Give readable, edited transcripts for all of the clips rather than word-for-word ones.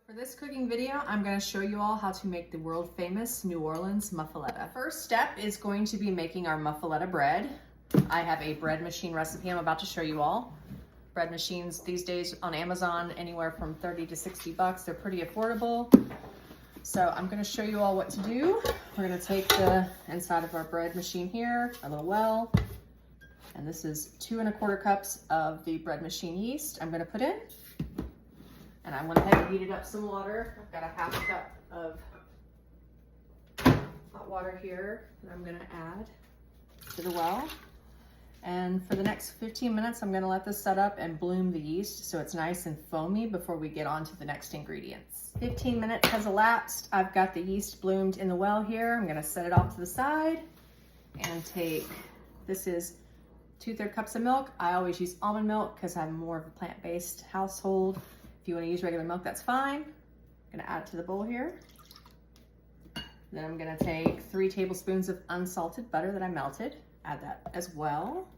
For this cooking video, I'm going to show you all how to make the world famous New Orleans Muffuletta. First step is going to be making our Muffuletta bread. I have a bread machine recipe I'm about to show you all. Bread machines these days on Amazon, anywhere from 30 to 60 bucks. They're pretty affordable. So I'm going to show you all what to do. We're going to take the inside of our bread machine here, a little well, and this is 2 1/4 cups of the bread machine yeast I'm going to put in. And I went ahead and heated up some water. I've got a 1/2 cup of hot water here that I'm gonna add to the well. And for the next 15 minutes, I'm gonna let this set up and bloom the yeast so it's nice and foamy before we get on to the next ingredients. 15 minutes has elapsed. I've got the yeast bloomed in the well here. I'm gonna set it off to the side and take, this is 2/3 cups of milk. I always use almond milk because I'm more of a plant-based household. If you want to use regular milk, that's fine. I'm going to add it to the bowl here. Then I'm going to take 3 tablespoons of unsalted butter that I melted. Add that as well.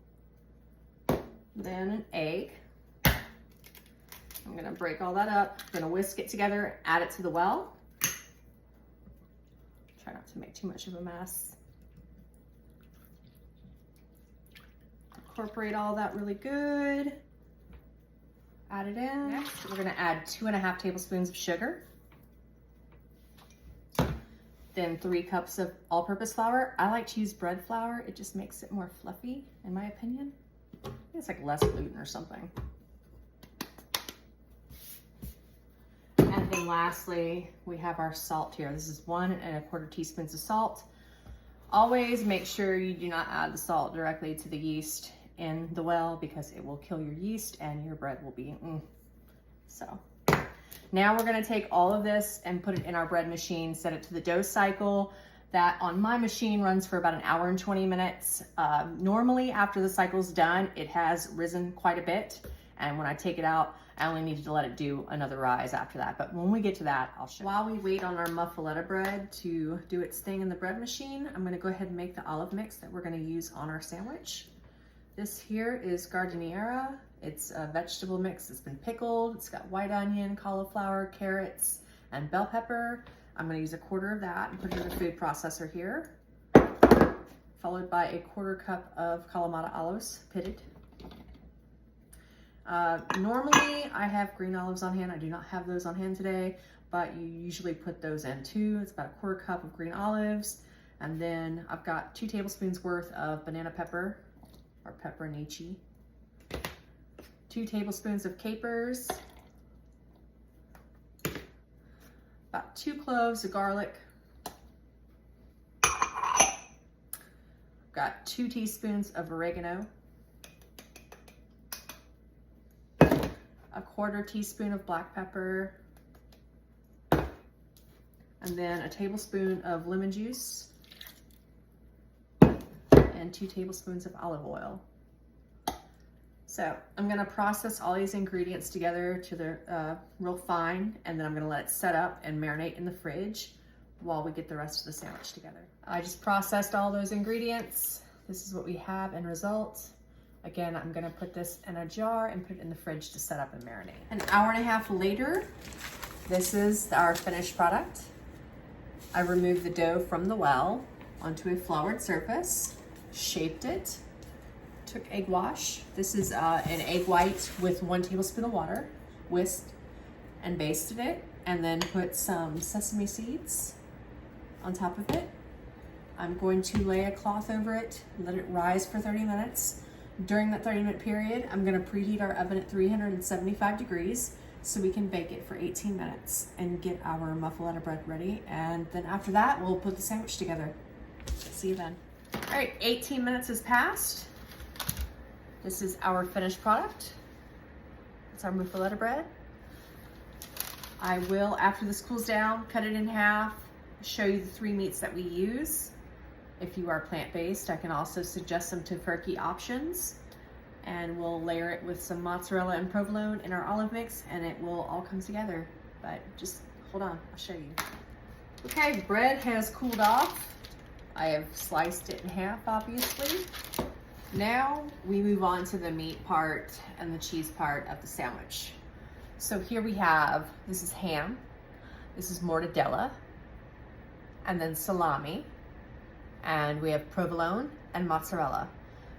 Then an egg. I'm going to break all that up. I'm going to whisk it together, add it to the well. Try not to make too much of a mess. Incorporate all that really good. Add it in. Next, we're gonna add 2 1/2 tablespoons of sugar. Then 3 cups of all-purpose flour. I like to use bread flour. It just makes it more fluffy, in my opinion. I think it's like less gluten or something. And then lastly, we have our salt here. This is 1 1/4 teaspoons of salt. Always make sure you do not add the salt directly to the yeast in the well because it will kill your yeast and your bread will be So now we're going to take all of this and put it in our bread machine, set it to the dough cycle. That on my machine runs for about 1 hour and 20 minutes. Normally after the cycle's done, it has risen quite a bit, and when I take it out, I only need to let it do another rise after that. But when we get to that, I'll show you. While we wait on our Muffuletta bread to do its thing in the bread machine, I'm going to go ahead and make the olive mix that we're going to use on our sandwich. This here is giardiniera. It's a vegetable mix. It's been pickled. It's got white onion, cauliflower, carrots, and bell pepper. I'm going to use 1/4 of that and put it in the food processor here. Followed by 1/4 cup of kalamata olives, pitted. Normally I have green olives on hand. I do not have those on hand today, but you usually put those in too. It's about 1/4 cup of green olives. And then I've got 2 tablespoons worth of banana pepper, or pepperoncini, 2 tablespoons of capers, about 2 cloves of garlic, got 2 teaspoons of oregano, 1/4 teaspoon of black pepper, and then a tablespoon of lemon juice, and 2 tablespoons of olive oil. So I'm gonna process all these ingredients together to the real fine, and then I'm gonna let it set up and marinate in the fridge while we get the rest of the sandwich together. I just processed all those ingredients. This is what we have in result. Again, I'm gonna put this in a jar and put it in the fridge to set up and marinate. 1 hour and a half later, this is our finished product. I removed the dough from the well onto a floured surface, shaped it, took egg wash. This is an egg white with 1 tablespoon of water, whisked and basted it, and then put some sesame seeds on top of it. I'm going to lay a cloth over it, let it rise for 30 minutes. During that 30-minute period, I'm gonna preheat our oven at 375 degrees so we can bake it for 18 minutes and get our Muffuletta bread ready. And then after that, we'll put the sandwich together. See you then. All right, 18 minutes has passed. This is our finished product. It's our Muffuletta bread. I will, after this cools down, cut it in half, show you the 3 meats that we use. If you are plant-based, I can also suggest some tofurkey options, and we'll layer it with some mozzarella and provolone in our olive mix, and it will all come together. But just hold on, I'll show you. Okay, bread has cooled off. I have sliced it in half, obviously. Now we move on to the meat part and the cheese part of the sandwich. So here we have, this is ham. This is mortadella, and then salami, and we have provolone and mozzarella.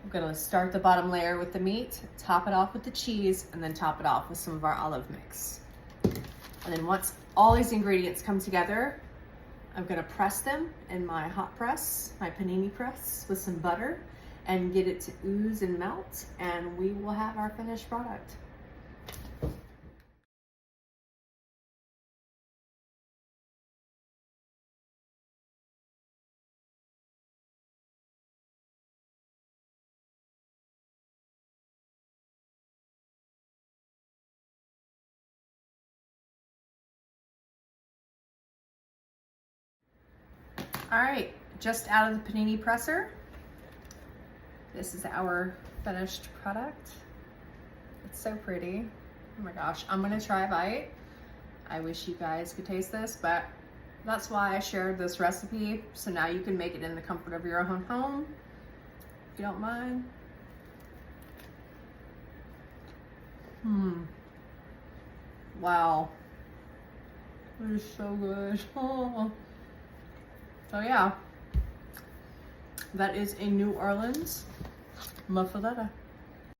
I'm gonna start the bottom layer with the meat, top it off with the cheese, and then top it off with some of our olive mix. And then once all these ingredients come together, I'm gonna press them in my hot press, my panini press, with some butter, and get it to ooze and melt, and we will have our finished product. All right, just out of the panini presser. This is our finished product. It's so pretty. Oh my gosh, I'm gonna try a bite. I wish you guys could taste this, but that's why I shared this recipe. So now you can make it in the comfort of your own home, if you don't mind. Wow. It is so good. Oh. So yeah, that is a New Orleans Muffuletta.